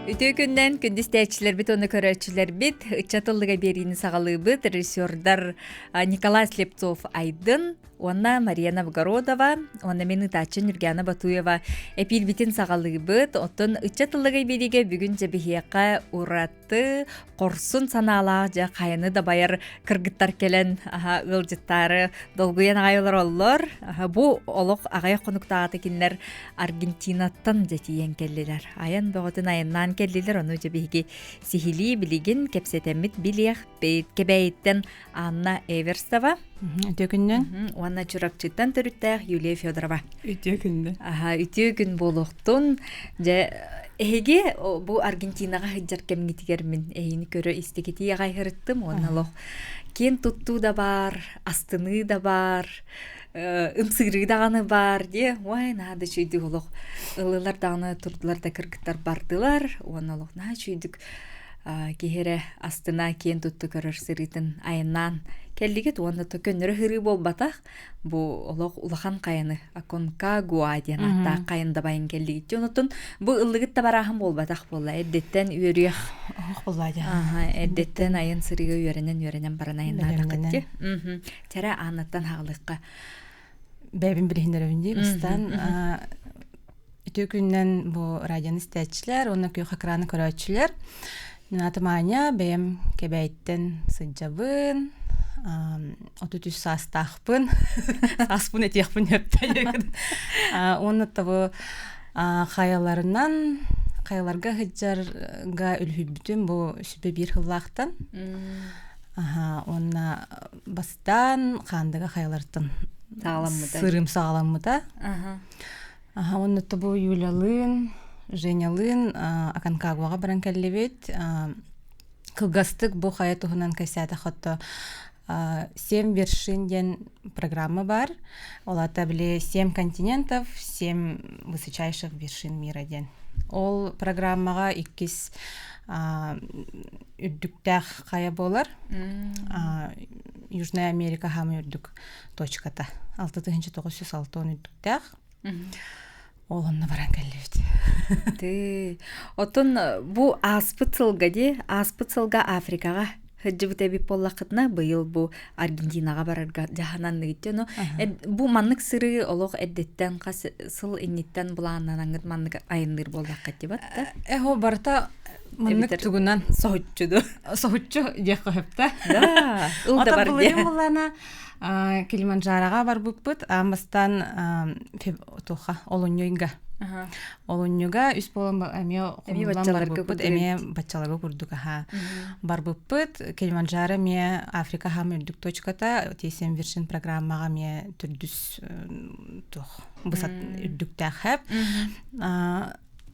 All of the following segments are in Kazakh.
Үтө күнден күндүз тәчилер бит, оны көрөчүлөр бит. Ычатылыга берини сагалыбыт режиссердар Николай Слепцов Айдын, онна Мария Новгородова, онна мени тачын Юргена Батуева эпил битин сагалыбыт. Оттон ычатылыга бериге бүгүн жебихияка уратты корсун санаалаа жа кайыны да байыр кыргыттар келен ылжыттары долгуян агайлар оллор. Бу олок агай конуктааты кинлер Аргентинаттан жетиен келлилер. Аян бөгөтүн айынан келлилер, onu жебиги сихили билигин кепсетемит билиях кебейттен Анна Эверстова. Үтө күнден. Уанна чуракчыттан төрүттәк Юлия Федорова. Үтө күнден. Үтө күн болуктун же эге бу Аргентинага хыджар кемгитигер мен эйини көрө истекети агайырыттым. Онналох кен тутту да бар, астыны да бар. Имсыры дағаны бар, де, ой, нады чүйді олық, ылылар дағаны тұрдылар да кіргіттар бардылар, оны олық, на чүйдік кехері астына кен тұтты көрір сырытын айынан келдігет, оны төкөнірі хыры бол батақ, бұл олық улахан қайыны, Аконкагуа ден атта қайында байын келдігет, онытын бұл ылығыт та барағын бол батақ болла, әддеттен үйеріяқ, әддеттен айын сырыға үйерінен баран айынлары қытте, тәрі анаттан хағылыққа Бәбин билихиндер өндей, быстан үтө күннен бу радионы стәчилер, оны көй хакраны көрәтчилер. Мен атым Аня, бәйім кебәйттен сыджабын, отутүс састақпын, саспын әтеқпын өппәйін. Оны табы қаяларынан, қаяларға хыджарға үлхүббүтін бу сүбе бир хыллақтан. Оны бастан қандыға қаялартын сырым сағаламыда. Оны табу Юлялын, Женялын Аконкагуаға баран кәллебет. Кылгастык бу қая туғынан кәсәті қотты 7 вершин ден программа бар. Олата біле 7 континентов, 7 высочайших вершин мира ден. Ол программаға 2 үрдүктәк қая болар. Южная Америка хамы үрдүк точката. 6906 үрдүктәк. Ол онна баран кәллебет. Отын бу аспыцылға де, аспыцылға Африкаға хыджы бұта біп боллақытына бұйыл бу Аргентинаға барарға жахананны кетті. Бу маннык сыры олық әддеттен сыл иннеттен бұлағынан аңғыт маннык айыныр боллаққат деп атты. Эхо барта маннык тугунан соғытчуду. Соғытчу дек қойыпта. Улда бар де. Ата бұлайым Килиманджараға бар бұппыт, амастан Олоньойға. Олоньойға үс болан әме құмылан бар бұппыт, әме батчаларға күрдік. Бар бұппыт, Килиманджара ме Африка хам үрдік точката, тесен вершин программаға ме түрдіс бұсат үрдіктәк әп.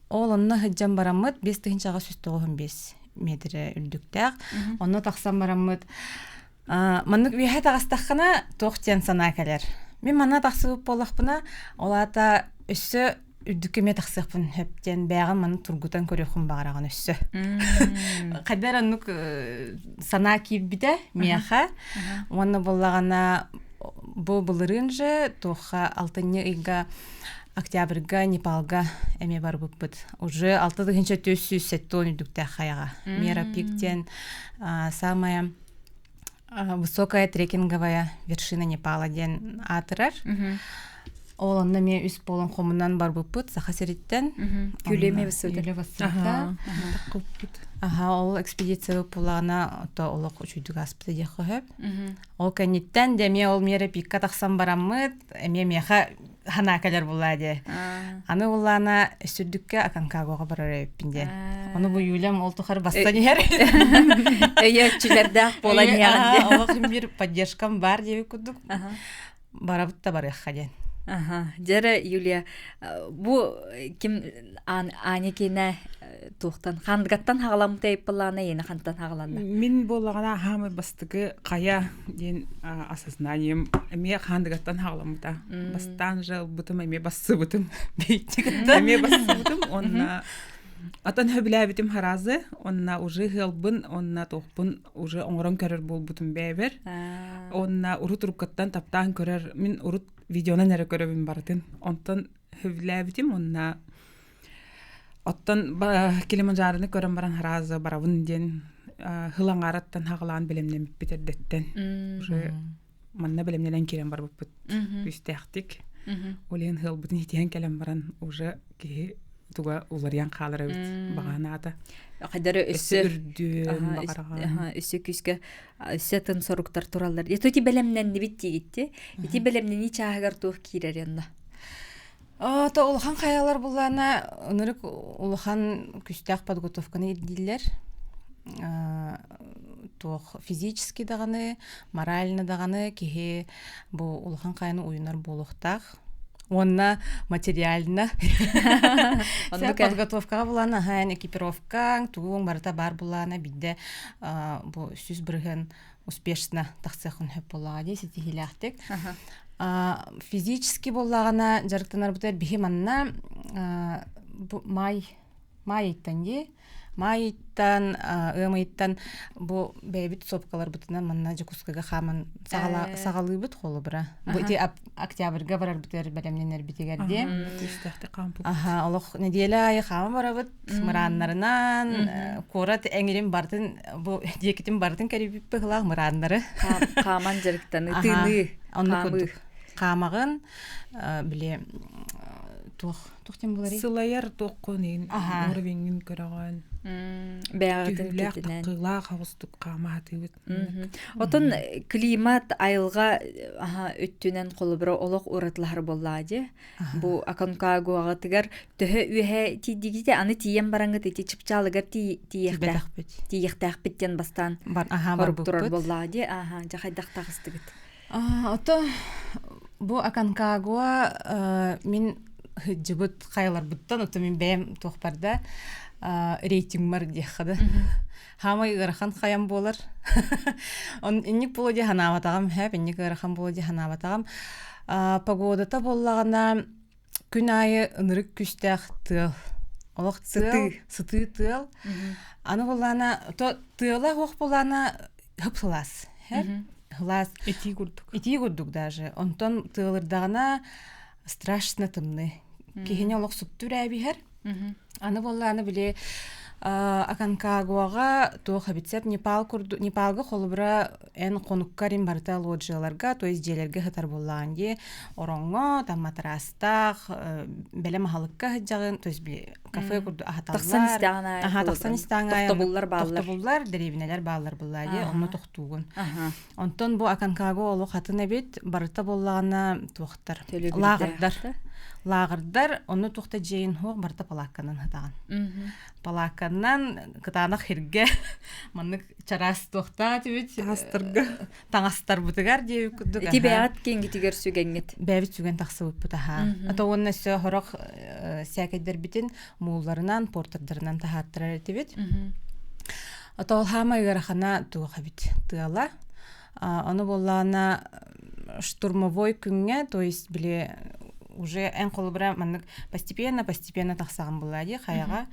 Олонна хыджан барамыд, 5-5 метр үрдіктәк. Онна тақсан барамыд, маннык үйәһә тағастаққана тоқтен сана кәлер. Мен мана тақсығып болақпына, олата өссі үрдікеме тақсықпын өптен бәғын маны тұргутан көріқын бағараған өссі. Қадар аннук сана кейіп біді, мияқа. Оны болағана бұлырын жы, тоққа 6-ны үйға октябрьга Непалга әме бар бұппыт. Уже 6-300 үрдікті қаяға. Мера пиктен самая высокая трекинговая вершина Непала ден атырар. Ол онна ме үс болын қомынан бар бұппыт, Сахасириттен. Күлеме высыды. Ол экспедиция бұлағына олық үшүйдік аспыты дек қойып. Ол кәнеттен деме ол мері пикка тақсан барамыд, әме меха хана кәлер болады. Аны олағына сүрдікке Аконкагуаға барар өппінде. Оны бұл Юлям ол тұқар бастан ер. Өйөкчілерді болан яғынде. Олық бір поддержкам бар деп күдік. Барабытта бар еққаден. Жәрі, Юлия, бұл кім анекені туқтан, қандығаттан хағаламыда еппілана, ені қандықтан хағаланна? Мен болағана хамы бастығы қая ден асасынаем, әме қандығаттан хағаламыда. Бастан жыл бұтым, әме басы бұтым. Әме басы бұтым, онна атын хөбілі бітім харазы, онна уже ғылбын, онна тоқпын, уже оңырын көрір бол бұтым бәйбір. Онна ұрут ұрыққаттан таптан көрір, мен ұрут видеонан әрі көрібін бардын. Онтан хөбілі бітім, онна Оттон Килиманджароны көрөн баран харазы барабын ден хылаңараттан хағылан білемнен битердеттен. Уже манна білемнен керен бар бұппыт күстәқтік. Олен хыл бұтын хитен келен баран уже ки туга уларян қалары өт бағанада. Қадары өссі үрден бағараған. Өссі күске өссі тын соруктар туралар. Ето ти білемнен не бітті кетті? Ити білемнен не чағығар туық кейрер енна? Та улахан қаялар бұллана ынырык улахан күстәқ подготовканы едділер. Туох физически дағаны, морально дағаны, кеге бұл улахан қаяны ойынар болуқтақ. Онна материально. Сәп подготовкаға бұлана, экипировкаң, туғың барыта бар бұлана, бидде бұл сүз бірген успешна тақсықын хөп болаға дей, сеті хиляқтек. Физически болағана жарықтанар бұтар бігі манна май еттен де. Майыттан, ымайыттан бұл бәйбіт сопкалар бұтынан манна жекускаға қамын сағалы бұт қолы бұра. Бұйте октябрға барар бұтар бәлемнен әрбітегерде. Олық неделі айы қамы бара бұт, мұраннарынан, қорат әңірім бардың, бұл декетім бардың кәрібіп бұғылақ мұраннары. Қаман жарықтаны, тыны қамы. Қамағын, біле, тоқтен болар ей? Сылайар тоққонын, уровенін көраған. Бәғатын кетінен. Қылақ ауыстық қаматы өт. Отын климат айылға өттінен қолы бірі олық ұратылар болады. Бұл Аконкагуаға тігер түхі үйе тейдегізде аны тиен бараңғы тейте чыпчалығыр тейектәқ біттен бастан барып тұрар болады. Жақайдақ тағыстығыд. Ото бұл Аконкагуа мен жыбыт қайлар бұттан, ото мен бәйім тоқпарда рейтинг бар дейқады. Хамай ғырахан қаян болар. Иннік болу де ханаватағам, иннік ғырахан болу де ханаватағам. Погодата болағана күн айы ынырық күстәқ тыл. Олық тыл, сыты тыл. Аны болағана, тылы оқ болағана ғып сылас. Хылас. Эти гурдук. Эти гурдук даже. Онтон тылырдағана страшно тымны. Кехене олық сұптыр әбігер. Аны болағаны біле Аконкагуаға тоқ абитсеп Непалғы қолыбыра ән қонуккарин барыта лоджияларға, то есть желерге ғытар болағын де, оронго, там матрастақ, бәлі махалыққа ғыджағын, то есть кафе күрді ағаталар. Тақсан істаңа. Тоқтабуллар, деревинелер бағалар болағын де, оны тоқтуғын. Онтон бұл Аконкагуа олық хатын әбет барыта болағына тоқтар. Лағырдар, оны тоқта жейін хоқ барыта палаққанын ғытаған. Палаққаннан қытанақ херге манық чарас тоқта түйет. Таңастар бұтығар дейі күдді. Эти бәғат кенгі тігер сүгенгет. Бәбіт сүген тақсы бұппыта. Ата оның өсі хорақ сәкедер бітін мұғыларынан, портердарынан тағаттырар етебет. Ата ол хама үйарахана туға бит тыала. Оны болағына штурмовой күнге, то есть біле уже ән қолыбыра маннык постепенно тақсаған болады қаяға.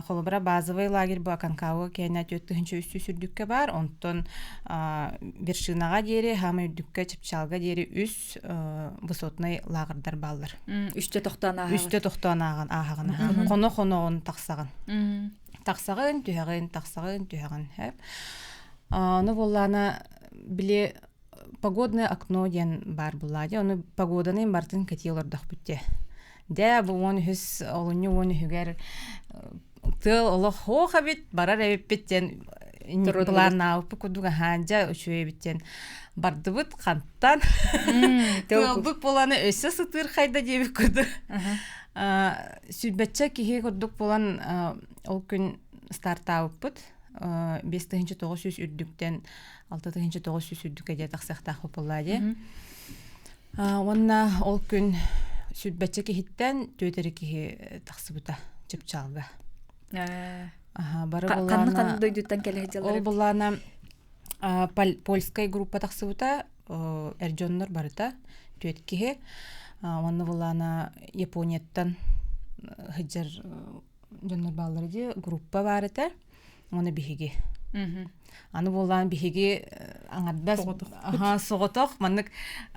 Қолыбыра базовый лагерь бұл Аконкагуа кәйна төттігінші үсті сүрдікке бар. Онтон вершинаға дері, хама үрдікке чыпчалға дері үс высотный лагердар балыр. Үсті тоқтан ағаған. Қоны оны тақсаған. Тақсағын, түйәғын. Оны болағына біле погодное окно ден бар болады. Оны погоданың бартын кәтелердақ бүтте. Дә бұл оны хүс олыны оны хүгер тыл олық хоға бит, барар әбіп біттен план ауыпы күдуға ханжа үшуе біттен барды бұт қанттан. Тыл бұт боланы өсі сұтыр қайда дебі күрді. Сүрбәтчә кеге күрдік болан ол күн старт ауып бұт. 5-900 үрдіктен 6-900 үрдікке де тақсақтақ өпілады. Онна ол күн сүрбәтчі кехеттен төйтері кеге тақсы бұта чыпчалға. Қанны дойдуттан кәлі жалар? Ол болағына польскай группа тақсы бұта әржонлар барыта төйт кеге. Онна болағына Японияттан хыджар жонлар балары де группа барыта. Оны бігеге. Аны болан биһиги аңарда соғотох маннык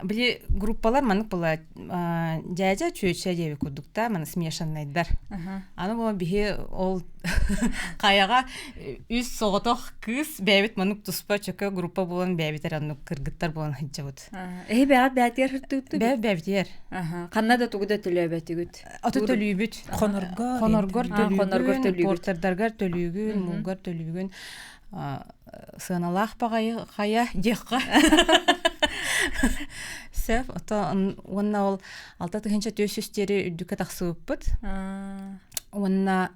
били группалар маннык була жайжа чөчө деп курдукта маны смешанныйдар. Аны болан биһи ол каяга үс соғотох кыз бәбит маннык туспа чөкө группа болан бәбитер аны кыргыттар болан хыджабыт. Бәгат бәтер хыртыпты. Бәбитер. Канада тугуда төлөбөтүгүт. Аты төлүбүт. Хоноргор төлүгүн, портердаргар төлүгүн, мулгар төлүгүн. Сыналах багай хая дехка. Сәп ата онна ол 6 тыгынча төсүстери үдүккө таксыбыппыт. Онна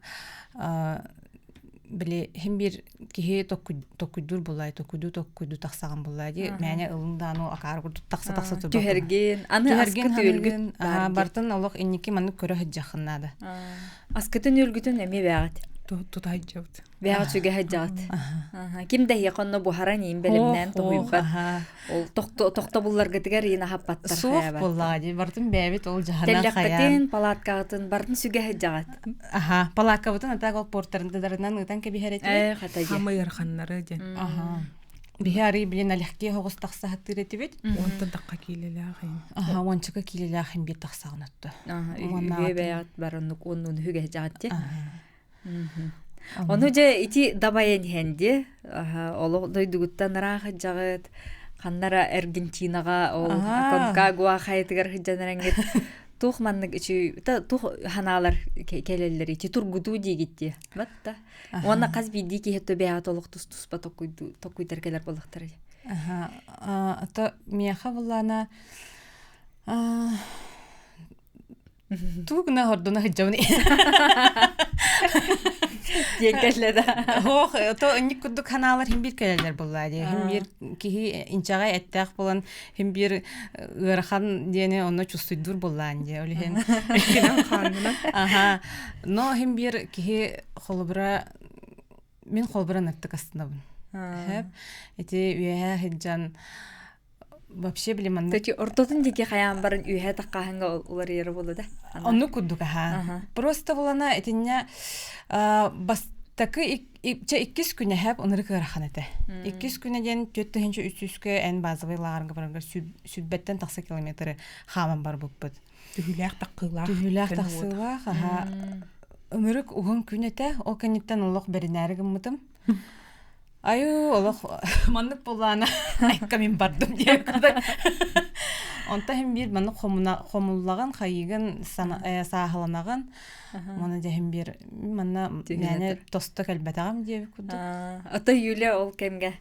биле хем бир кихи токуйдур булай, токуйду таксаган булай ди. Мәне ылындан ол акар курдуп такса турбак. Түһәрген, аны аскы төлгүн бартын олох инники маны көрө хаҗахыннады. Аскытын өлгүтүн эме бәгат. Тутайжабыт. Бәгат сүгә хаҗат. Кимдә якынны бу харани белемнән тойып. Ол токто булларга тигәр ина хаппаттар хая. Сух буллади, бартын бәбит ол жахана хая. Теллектен палаткатын бартын сүгә хаҗат. Палатка бутын ата гол портерында дарынан ытан ке бихәрәт. Хатаҗа. Хамайыр ханнары ден. Бихәри билен алехке хогыс такса хаттырыты бит. Онтан такка килеләр хин. Ончыка килеләр хин бит таксагын атты. Үгә бәят барынны онны хүгә хаҗат. Оны же ити дабайын хенди, оло дойдугуттан раха жагыт, каннара Аргентинага, ол Конкагуа хайтыгар хыджанарангет, тух маннык ичи, тух ханалар келелер ити тургуду дигитти, батта. Оны қаз бидди ки хетто бәят олық туспа токуйдар келер болықтар. Ата мияха булана тугна хордона хыджауни. Дегелледа. Хох, то инник кудук ханалар хим бир келелер буллады. Хим бир кихи инчага эттак болан, хим бир ырхан дене оны чувствуйдур буллан де. Олихен. Но хим бир кихи холбра мен холбра наттык астында бун. Хеп, эти үе хиджан вообще билеман. Төти ортотун дике хаян барын үе таккаһанга улар йөрү булды да. Онну кудук Просто булана этинне бастакы иккис күнә һәп оныры кырхан эте. Иккис күнә ден 4-300-кә эн базовыйларга барга сүббәттән такса километры хаман бар булып. Түһүләк таккылар. Түһүләк таксылар. Өмөрүк угун күнәтә, о кенеттен Аллах беренәргә мытым. Аю, Аллах маннык булана. Айка мин бардым дип. Онта хем бир маны хомуллаган хайыгын сахаланаган. Маны дем бир мана яне тоста калбатагам дип куду. Ата Юлия ол кемге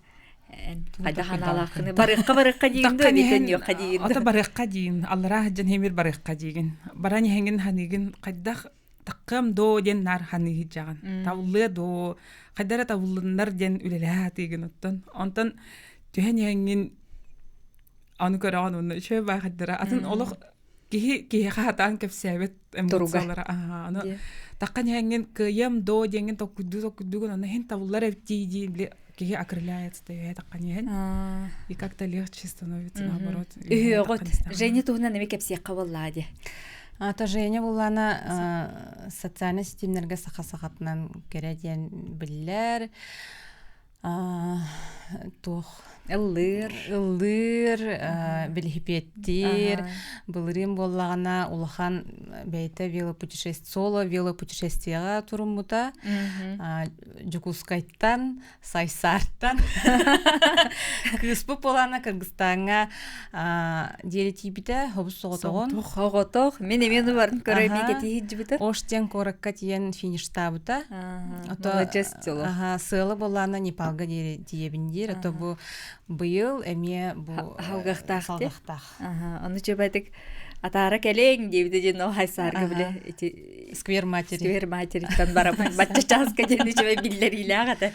Хада ханалахны барыкка дигенде битен юк дигенде. Ата барыкка дигин. Аллара хаҗан хемир барыкка дигин. Барани хенген ханигин кайдах таккам до ден нар хани жаган. Тавлы до кайдара тавлыннар ден үлелә дигин оттан. Онтан төһен хенген аны көрәгән уны шөй бахадыра. Атын олох кихи хатан кепсәбет эмоциялары. Аны таккан хенген кыям до дигин токуду гына хен тавлар эти ди кихи окрыляется это конечно. И как-то легче становится наоборот. Вот Женя тугна неме кепсия кабыллади. Ата Женя булана социальный системнерге саха-сахатнан кереден биллер. Тух ыллыр, билхипеттир, былырым боллагана улахан бейте велопутешествияга турумута, Жукускайттан, Сайсарттан, кыспы болана Кыргызстанга диретибите хобус соготогон. Хоготог, мен барын көрөйме кетиһиҗбите. Оштен коракка тиен фиништабыта. Ото сылы болана Непалга диебиндир, ото бу быйыл эме бу халгахтах. Аны чөбәтик атара келең дибде жено хайсарга биле сквер матери тан барап бачча часка жени чөбә биллер илагата.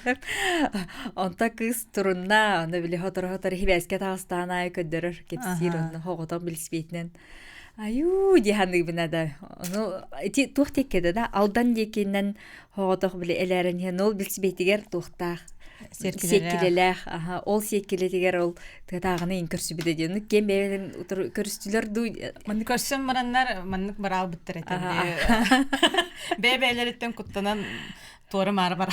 Онта кыз турунна аны биле хотор хибәскә тагыстана көддөрөр кетсир аны хогото билспейтнен. Аю диханды бинада. Ну эти тухтекеде да алдан декеннен хогото биле эләрен нол билспейтигер тухтах. Секкилелер, ол секкилетигер ол тагыны инкөрсү биде дени кем бебен көрүстүлөр ду. Мен көрсөм мараннар маннык барал биттер эте. Бебелерден куттанан Торы мары бар.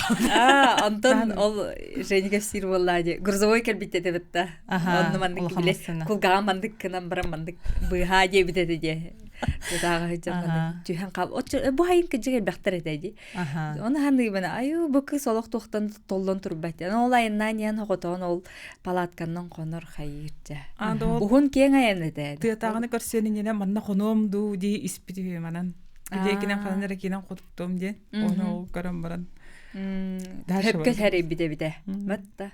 Антон ол Женеге сир боллади. Грузовой келбитте дебетта. Онны мандык биле. Кулган мандык кынан бара мандык быха де битеде де. Тага жаман. Түһән кап. Бу хайын кежегел бактар этеди. Оны ханды бана аю бу кыз олох тохтан толлон турбат. Ол айынан ян хоготон ол палатканнан конор хайырча. Бухун кең аян эте. Тыатаганы көрсөнүнө манна хономду ди испити манан. Декинен кананера кинен кутуптум де. Оны ол көрөм баран. Хөпкө хәре бите. Матта.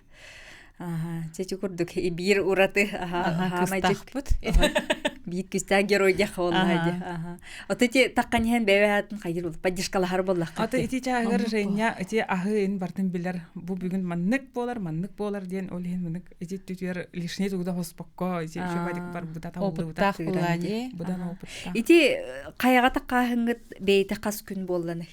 Чечи курдук бир ураты. Хамайдык. Бит күстән геройга хаваллади. Отыти такканьхан бәвәтен хайыр булып поддержкалар буллак. Аты ити чагыр Женя ити ахын бартын билер. Бу бүгүн маннык болар ден олен мынык. Ити түтер лишне тугда хоспакка. Ити шебадик бар буда табылды. Будан опытта. Ити каяга таккаһынгыт бейте кас күн болланы.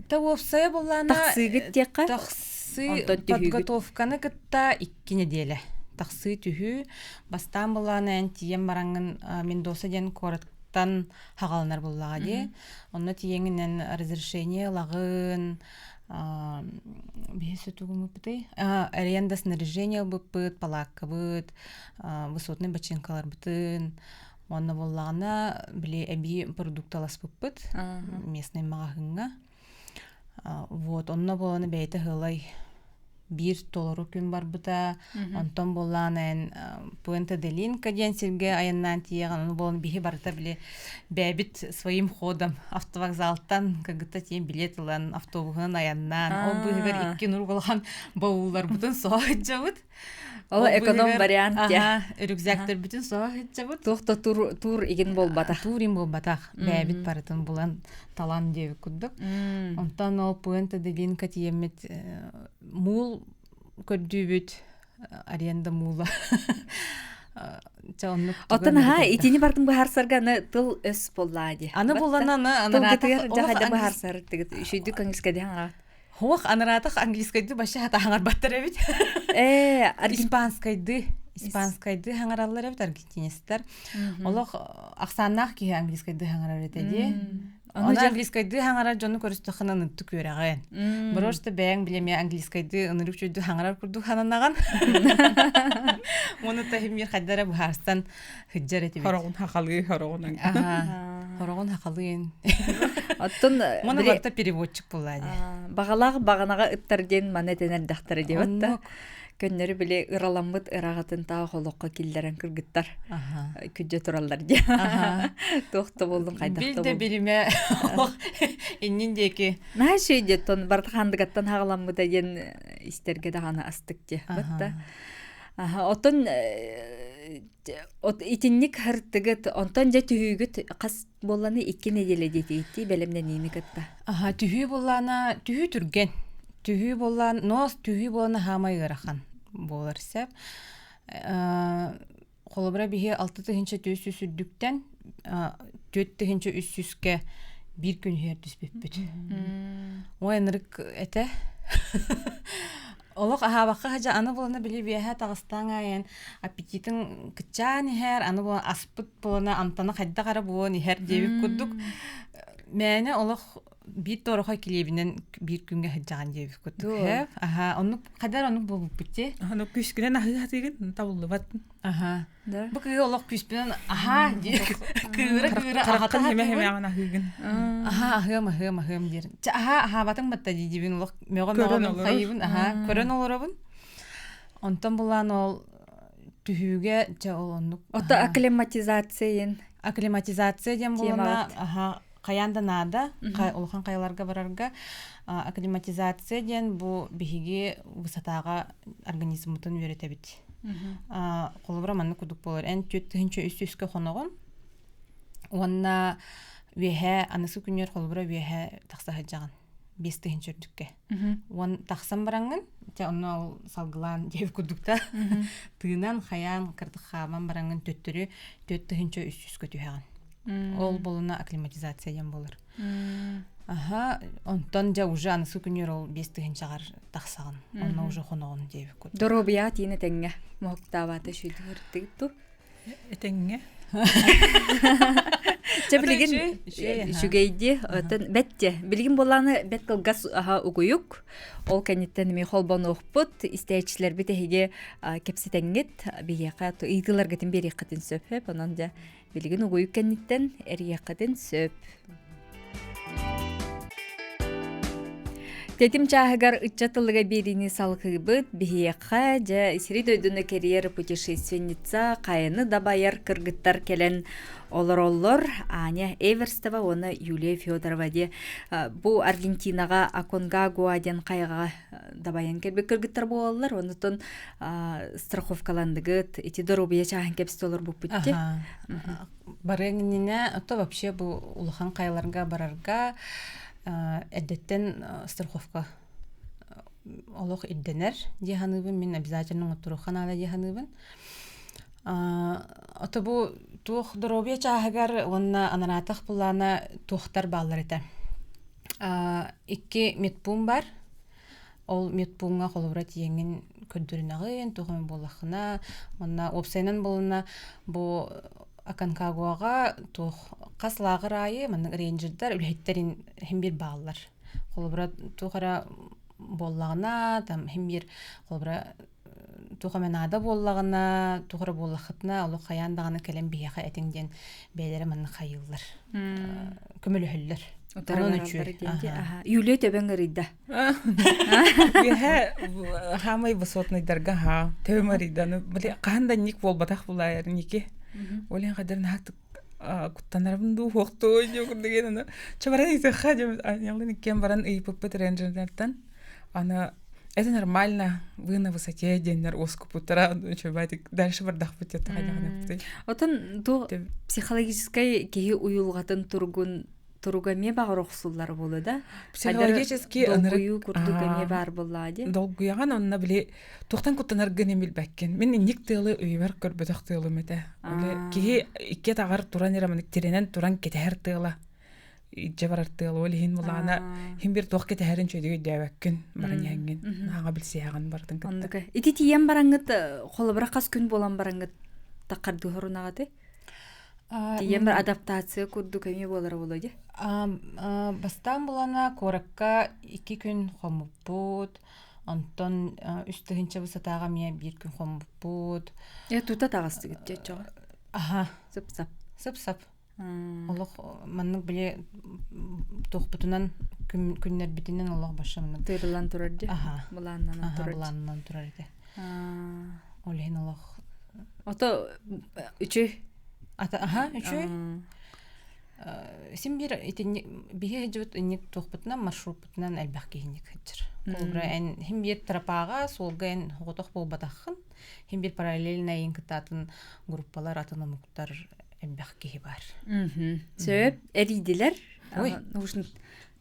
Тавопсая буллана. Таксыгыт текка. Таксы подготовканы кытта 2 неделя. Таксы түһү бастан булланы тием барангын Мендоса ден кораттан хагалнар буллага ди. Онна тиеңинен разрешение лагын бесе тугумы быты. Аренда снаряжение быпыт, палакка быт, высотный бочинкалар бытын. Онна буллагана биле эби продукталас быпыт. Местный магазинга. Вот, онна буланы бейте хылай $1 күн бар бұта, онтон болланын Пуэнте де Линка ден сирге аяннан тиеган, оны болын бихи барыта біле бәбіт своим ходом автовокзалтан кагыта тиен билет ұлан автобуғынан аяннан, ол бұғығыр 2 нұр болған бауылар бұтын соғыт жауыт. Ол эконом вариант. Рюкзактар бүтін соғыт жауыт. Тоқта тур igen бол батақ. Тур ин бол батақ, бәбіт барытын болан талан деуі күддік. Онтан ол Пуэнте де Линка тиемет мул көрдүбүт аренда мула. Отан итини бардым бу харсарганы тыл өс боллади. Аны булананы анарата жахада бу харсар тигит шүйдүк англискаде хаңа. Хох анаратах англискайды баша хата хаңар баттар эбит. Испанскайды хаңараллар эбит аргентинецтер. Олох аксаннах ки англискайды хаңарар этеди. Она англискайды хаңарар жону көрүстөхана нытты көрөгөн. Брошта бәң билеме англискайды ынырып чөйдү хаңарар курду хананаган. Мону тахимир хаддара бу харстан хыджар этебит. Хорогун хакалгы. Хорогун хакалгын. Оттон мону барта переводчик булады. Баганага ыттарген манетенер дахтары деп атта. Көннөрү биле ыраламмыт ырагатын таа холокко килдерен кыргыттар. Күдө тураллар ди. Тохто болдум кайдакта болдум. Билде билиме инниндеки. Нашыйде тон бартхандыгаттан хагаламмы деген истерге дагана астык ди. Батта. Отон итинник хыртыгыт онтон же түһүгүт кас болланы 2 неделе детейти белемден ини кытта. Түһү боллана түһү түрген. Түһү боллан нос түһү боллана хамай ырахан болар сеп. Холобра бихи 6-тыгынча төсү сүрдүктен 4-тыгынча үссүскө 1 күн хер түспөппүт. Ойнырык эте. Олох ахабакка хажа аны болана биле бия тагыстан аян аппетитин кычаны хер аны болана аспыт болана антана хадда кара болон хер дебип курдук. Мәне олох бит торохой килебинен 1 күнгө хаджаган дебип курдук. Оны кадар аны болуп битти. Аны күскүнөн ахыгатыгын табылды бат. Бу кыгы олох күспүнөн кыра ахата хеме аны ахыгын. Ахым дер. Батың батта дибин олох мөгөн кайыбын. Көрөн олоробун. Онтон булан ол түһүгө жол онук. Ота акклиматизация ден булана каянда нада, улхан кайларга барарга акклиматизация ден бу бихиги высотага организмытын үйрөтөбүт. Колобра манны кудук болор. Эн 4-тыгынча үстүскө хоногон. Онна веһе анысы күнөр колобра веһе такса хаджаган. 5-тыгынча үрдүккө. Он таксан баранган, онно салгылан жеп кудукта. Тыынан хаян кырдыхаман баранган төттөрү 4-тыгынча үстүскө түһөгөн. Ол болуна акклиматизация ден болор. Онтон жа уже анысы күнөр ол 5-тыгынчагар таксаган. Онно уже хоногон жеп куд. Доробия тине теңге. Моктабаты шүдүртүктү. Теңге. Чеблигин шүгейди отон бетте билгин боланы бет кылгас угуюк ол кенеттен ми холбон окпут истечилер битеге кепсетеңгет бияка ыйдылар гетин бери катын сөп онон да билгин угуюк кенеттен эриякатын сөп. Тетим чахагар ытчатылыга берини салкыбыт бихияка жа сири дөйдүнө керьер путешественница кайыны дабайар кыргыттар келен олор Аня Эверстова, оны Юлия Федорова де бу Аргентинага Аконгагуа ден кайга дабаян келбек кыргыттар болалар, онутон страховкаландыгыт эти дорубия чахан кепстолор бу путте. Барыгнине ото вообще бу улахан кайларга барарга эдеттен страховка олох идденер диханыбын мен обязательно отурухан ала диханыбын. Ото бу тух доробия чахагар онна анаратах пулана тухтар баллар эте. Икки метпун бар. Ол метпунга холовра тиеңин көддүрүнагын тухам болахына, онна опсайнан болуна бу Аконкагуага тух каслагыр айы мен рейнджердар үлһеттерин химбир баалар. Холбра тухара боллагына там химбир холбра тухаменада боллагына тухара боллахытна олу каяндаганы келен бияха этиңден бейлери мен хайыллар. Көмөлөһөллөр. Юлия төбөңөрүйдө. Беһе хамай высотный дарга төмөрүйдө. Биле кандай ник болбатак булайыр ники. Олен кадерин хактык куттанарым ду хокто жок деген чабаран исе хадим анялын кем баран и поппет рейнджерден она это нормально вы на высоте денер оскупутара чабатик дальше бардах путет хадим. Отон ду психологической кеги уюлгатын туругаме багыроксуллар болу да. Психологически долгую курдугаме бар боллади. Долгуяган онна биле тохтан куттанар генемил баккен. Мен ник тылы үйбер көрбөтөк тылы мете. Оле ки икке тагар туран эрамын теренен туран кетер тыла. Ижебар тылы оле хин булана хин бир тох кетерин чөйдүгө дәбәккен баран яңген. Ага билсе яган бардын кытта. Ондука. Ити тиен бараңыт холобра кас күн болан бараңыт такарды хорунагаты. Тиен бар адаптация курдук эме болар болоду. Бастан булана коракка 2 күн хомуппут, онтон үстүгүнчө высотага мия 1 күн хомуппут. Тута тагысты гитче чоо. Сып-сап. Олох маннык биле тохпутунан күннер битинен олох башымны. Тырылан турарды. Буланнан турарды. Буланнан турарды. Олен олох. Ото үчү. Үчү. Симбир итин бие жут ник тохпутнан маршрутпутнан албак кийник хичер. Олбра эн химбир трапага солген хотох болбатахын. Химбир параллельно инкытатын группалар атономуктар албак кий бар. Сөп эридилер. Наушник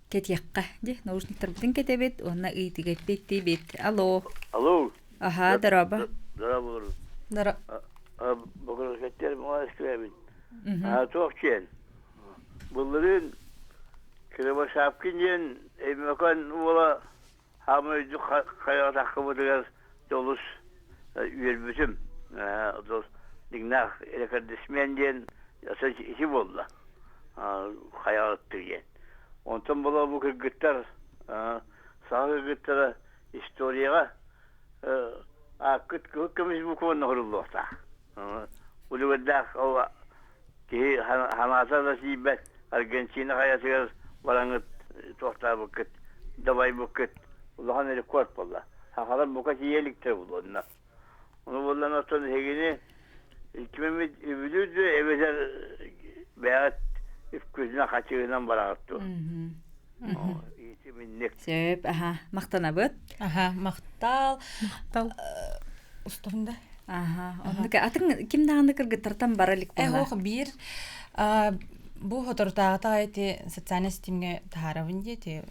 кетиякка ди. Наушниктар бүтүн кетебет, онна ыйтыгет бетти бет. Алло. Дараба. Дара. Богор кетер москвебит. Тохчен. Bunların kırma şapkinen emekon ola hamıcı kaya takımıdır dolus üyelbütüm. Dos dignak elekadismenden yasa işi oldu. Kaya attırgen. Ondan bula bu gıttar sahı gıttara istoriya akıt kımış bu konu horulukta. Uluvadak o ki hanasa da sibet Argentina hayatı varangıt tohtar bukit, davay bukit, Allah'ın eli kort bolla. Hakalar bukat iyilikte bulunlar. Onu bullan atın hegini, kimimiz übülüdü, evezer beyat üfküzüne kaçığından barağıttı. Söp, maqtanabıt. Maqtal. Ustavında. Ondaka atın kim dağında kırgıttartan baralik bolla? Bir bu fotoğrafta ayeti sosyal sistemge taharavınca te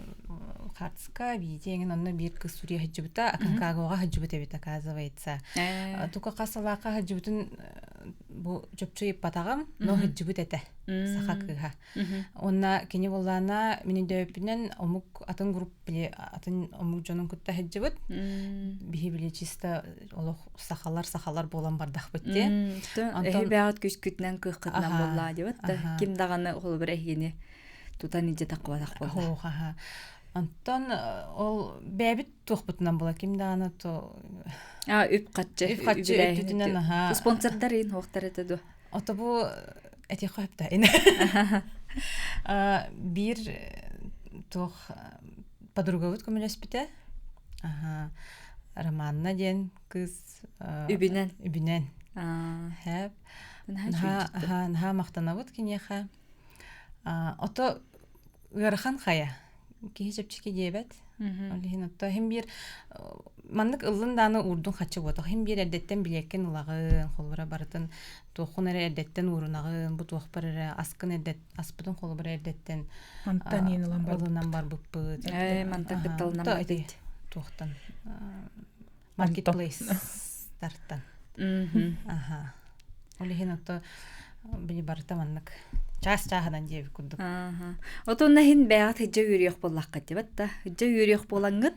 kartska видеоңын онна бир кыз Сурия хаҗыбыта Аконкагуага хаҗыбыта бит оказывается. Тука касалака хаҗыбытын бу жөпчүй батагым но хыджыбыт эте саха кыга. Онна кини боллана мини дөпүнен омук атын групп биле атын омук жонун кутта хыджыбыт. Бихи биле чиста олох сахалар болан бардак битте. Бәгат күскүтнен кыхкытнан болла деп атта. Ким даганы ол бир эхини тутан иже таквадак болла. Ха. Антон ол бәбит тухбутнан бола ким даганы то Үп катчы үпүтүнөн аха. Спонсордар ин хоктар этеду. Ото бу эти хапта ин. Бир тох подруга вот көмөлөспүтэ. Аха. Романна ден кыз үбүнен. Хеп. Наха мактанабыт кинеха. Ото Гархан хая. Кихичепчики дебет. Олихин отто хем бир маннык ыллын даны урдун хачы бото. Хем бир эрдеттен билеккен улагы, холбара барытын тухун эрдеттен урунагы, бу тухпары аскын эрдет, аспытын холбара эрдеттен. Мантан ен улан бар буппы. Мантак кытталынан бар дейт. Тухтан. Marketplace тарттан. Аха. Олихин отто били барыта маннык. Час-чаһадан дебик курдук. Отонна хин бәгат хиджа үрүөх боллакка дебатта. Хиджа үрүөх болаңгыт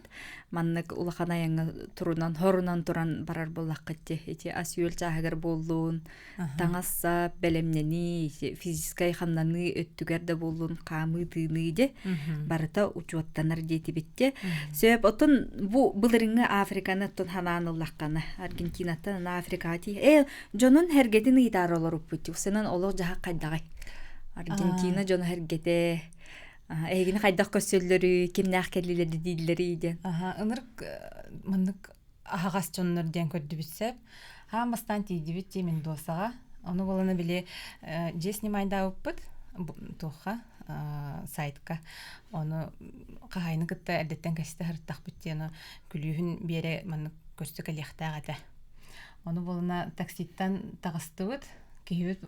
маннык улахана яңа турунан хорунан туран барар боллакка те. Эти асюэл чаһагар боллуун, таңасса белемнени, физикай ханнаны өттүгәрдә боллуун, камы тыны де. Барыта учуаттанар дети битте. Сөп отон бу былырыңы Африканы тон хананыллакканы. Аргентинаттан Африкати. Жонун хергетин ыйтар олор уппут. Усынан олор жаха кайдагай. Аргентина жон хергете. Эгини кайдак көсөллөрү, кимнак келилери дилleri иде. Ынырык мындык агас жоннор ден көрдү битсеп. Хамастан тийдибит темен досага. Ону боланы биле же снимайда уппут. Тоха сайтка. Ону кахайны кытта эрдеттен касты хырттак биттени күлүүхүн бере мындык көстүк элехтагата. Ону болана такситтан тагыстыбыт. Киһибит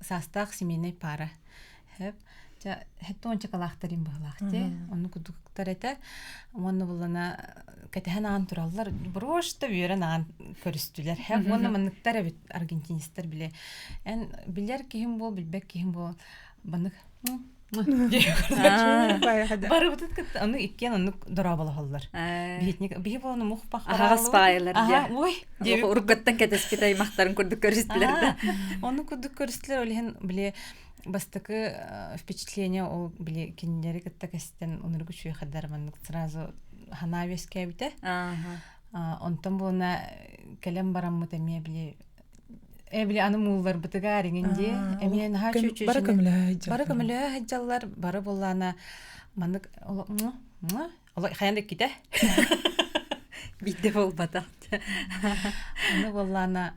састак семейный пара. Хеп хеттон чакалахтарым баглахте. Онну кудуктар эте. Онну булана кетеһен ан тураллар. Брошта берен ан көрүстүлөр. Хеп онну мындыктар бит аргентинистер биле. Эн билер ким бол, билбек ким бол. Банык. Бары бутут кет аны иккен аны дорабалы халлар. Битник бии болну мухпак Агас байлар. Ой, ургаттан кетеспитай мактарын көрдүк көрүстүлөр да. Оны көрдүк көрүстүлөр олен биле бастыкы впечатление ол биле киндери кетте кестен онургу чүй хадарман сразу ханавеске бите. Онтон буна келем бараммыта ме биле Эбли аны муллар бытыгарыгынде эмен ха чөчү бары көмөлө хаҗаллар бары боллана мандык ола хаянда ките битте болбата аны боллана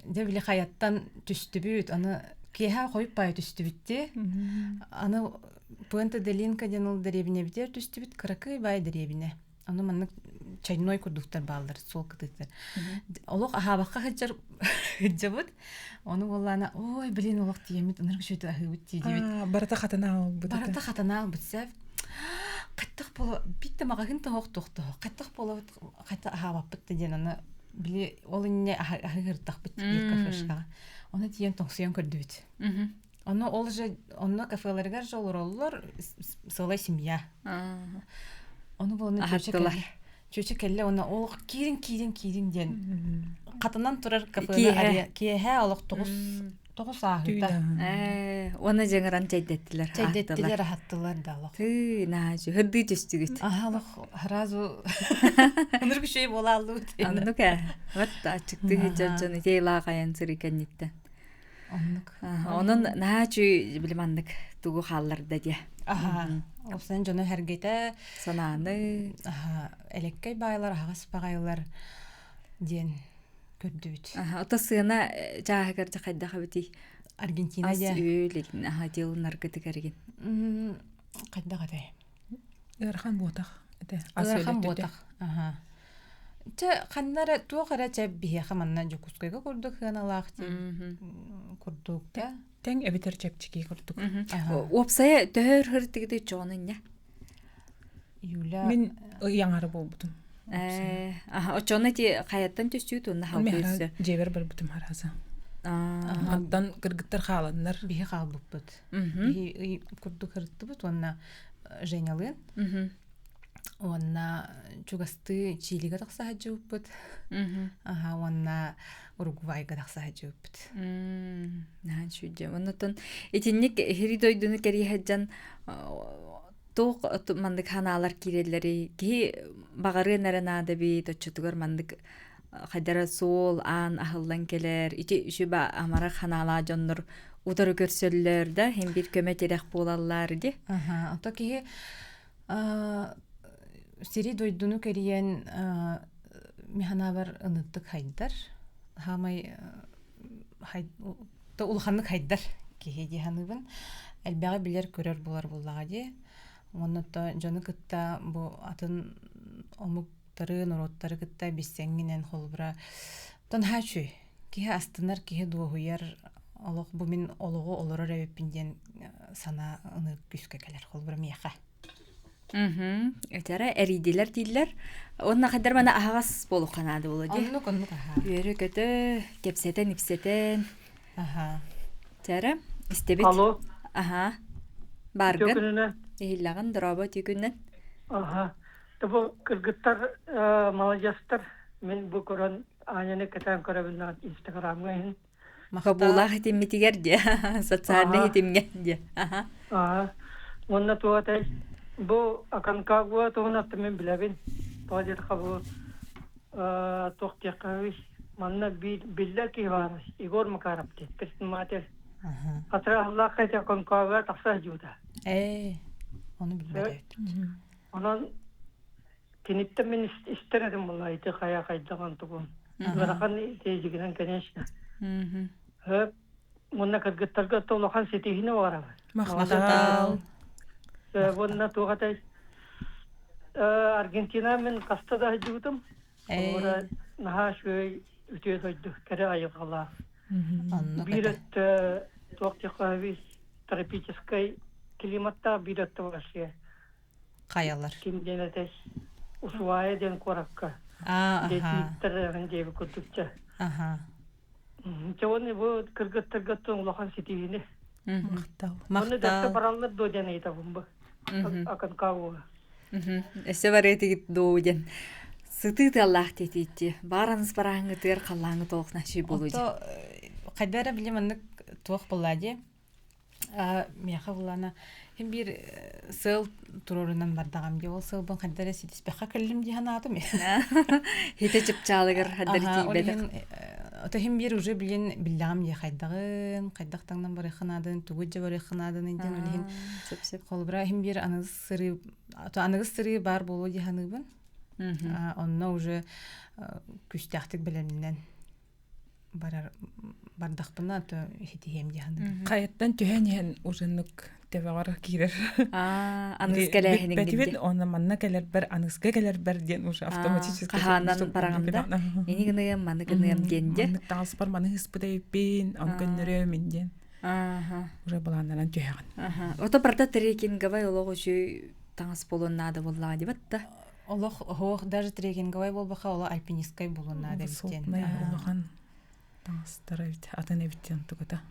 дебли хаяттан түстүбүт аны кеха коюп бай түстүбүтте аны Пуэнте де Линка денул деребине битер түстүбүт кракы бай деребине аны мандык чайной курдуктар балдар сол кытыктар. Олох ахабакка хыджабыт. Оны боллана ой блин олох тиемит ыныргы шөтө ахыбыт тийдибит. Барата хатана албыт. Барата хатана албытсап. Каттык боло битте магагын тоок токто. Каттык боло кайта ахабаппыт деген аны биле ол инне ахыртак бит кафешка. Оны тиен токсуян көрдүбүт. Оны ол же онно кафелерге жолороллор солай семья. Оны болны чөчө келле оны ол кирин ден катынан турар кафеге кие олох 9 саахта оны жеңеран жайдеттилер хаттылар да олох нажы хырды төстүгүт олох харазу өнөргү шей бола алды аннука вот ачыкты жонжону тейлаагаян сырыканнитте онун нажы билмандык тугу халларда де Осан жоны хергете сананы элеккей байлар агас багайлар ден көрдүбүт. Отосына жаагар жакайда хабити Аргентина де. Асүлеген дилнар кетигерген. Кайда кадай. Ярхан ботак. Ярхан ботак. Те каннара тугара че бие хаманна жокускайга көрдүк ханалахти. Көрдүк да. Тең эбитер чепчики көрдүк. Опсая төр хыртыгды жонуня. Юля. Мен яңары болбутум. Очоны ти каяттан төстүт онна халбысы. Жебер болбутум хараза. Ондан кыргыттар халаннар. Бихи қалбыппыт. Мгм. Бихи курдук хырыттыбыт, онна Женялын. Мгм. Онна чугасты Чилига тақса хаджыппыт. Мгм. Онна Уругвайга тақса хаджыппыт. Наан шүджем. Оннотон итинник хиридойдуну кериһэджан туох мандык ханаалар киреллери ки багары наранаада би точчутугар мандык хайдара сол аан ахыллан келер ити үшүба амара ханаалаа жоннор утары көрсөллөр да хем бир көмөт эрек болаллар ди. Ото киһи сири дойдуну кериен механабар ыныттык хайдар. Хамай улханнык хайдар киһи диханыбын. Элбәгә билер көрөр булар буллага ди. Оннотто жоны кытта бу атын омуктары, нороттары кытта биссеңинен холбура. Тон хачу киһи астынар киһи дуохуяр олох бу мин олого олорор эбиппинден сана ынык күскө келер холбура мияха. Этера эридилер диллер. Онна хайдар мана агас болуп канады боло ди. Оннук аха. Үйрө көтө кепсетен ипсетен. Аха. Тера истебит. Алло, Баргын. төкүнүнө. Ийлагын дроба түйгүннен. Табу кыргыттар, молодежьтар, мен бу көрөн аняны кетен көрөбүн Инстаграмга ин. Кабула хитиммитигер ди. Социальный хитимге ди. Онна туатай бу аканкагуа тугунатты мен билебин. Тоодет кабу тохтякавис манна билля ки бар. Игор Макаров ди. Председатель. Атра Аллах кайта аканкага такса жуда. Onu bilmedi. Ondan kinitte men istemedim vallahi te kaya kaydagan tugun. Bırakan teyzegiden keneşne. Hep bununla kırgıtlarga tolakan setihine var abi. Махматал. Bununla tuğatay Argentina men kastada hacıdım. Orada naha şöyle ütüye doydu. Kere ayıkala. Bir et tuğatay tropической климатта бирәтте ваше. Каялар. Кинденетес усуая ден коракка. Детиттер дебе кутучча. Чоны бу кыргыттарга тоңлохан ситигине. Мактал. Дакта бараллар доден айта бумба. Акан кавуга. Эсе баретигит дооден. Сытыты Аллах тетитти. Бараныз бараңы тер каллаңы толкна ши болуди. Ото кайдара билеманнык туох буллади. Мияха булана hem bir sıl turorundan bardağım diye ol sıl bon kadar sitespeka kellim diye hanatım ya. Hite çıpçalıgır hadar tibede. Ota hem bir уже bilin billam ya kaydağın kaydaqtandan bari xanadın tuğuca bari xanadın ingen öyle hem kolbra hem bir anız sırrı ota anız sırrı bar bolu diye hanıbın. Onna уже küstahtık bileminden barar bardaqpına to hiti hem diye hanıbın. Каяттан төһәнен ужыннык тәвәгәр кирер. Аныз келәһенең Бәтибет оны манна келер бер анызга келер бер ден уже автоматически. Каханан параганда. Эни гыныя маны гыныям денде. Манны транспорт маны испыдай бин ангөннөрө минден. Уже баландан төһәгән. Ото барда трекинг гавай олого жүй таңыс болоннады болла дибатта. Олох хох даже трекинг гавай болбаха ола альпинисткай болоннады биттен. Олохан таңыстарайт атаны биттен тугата.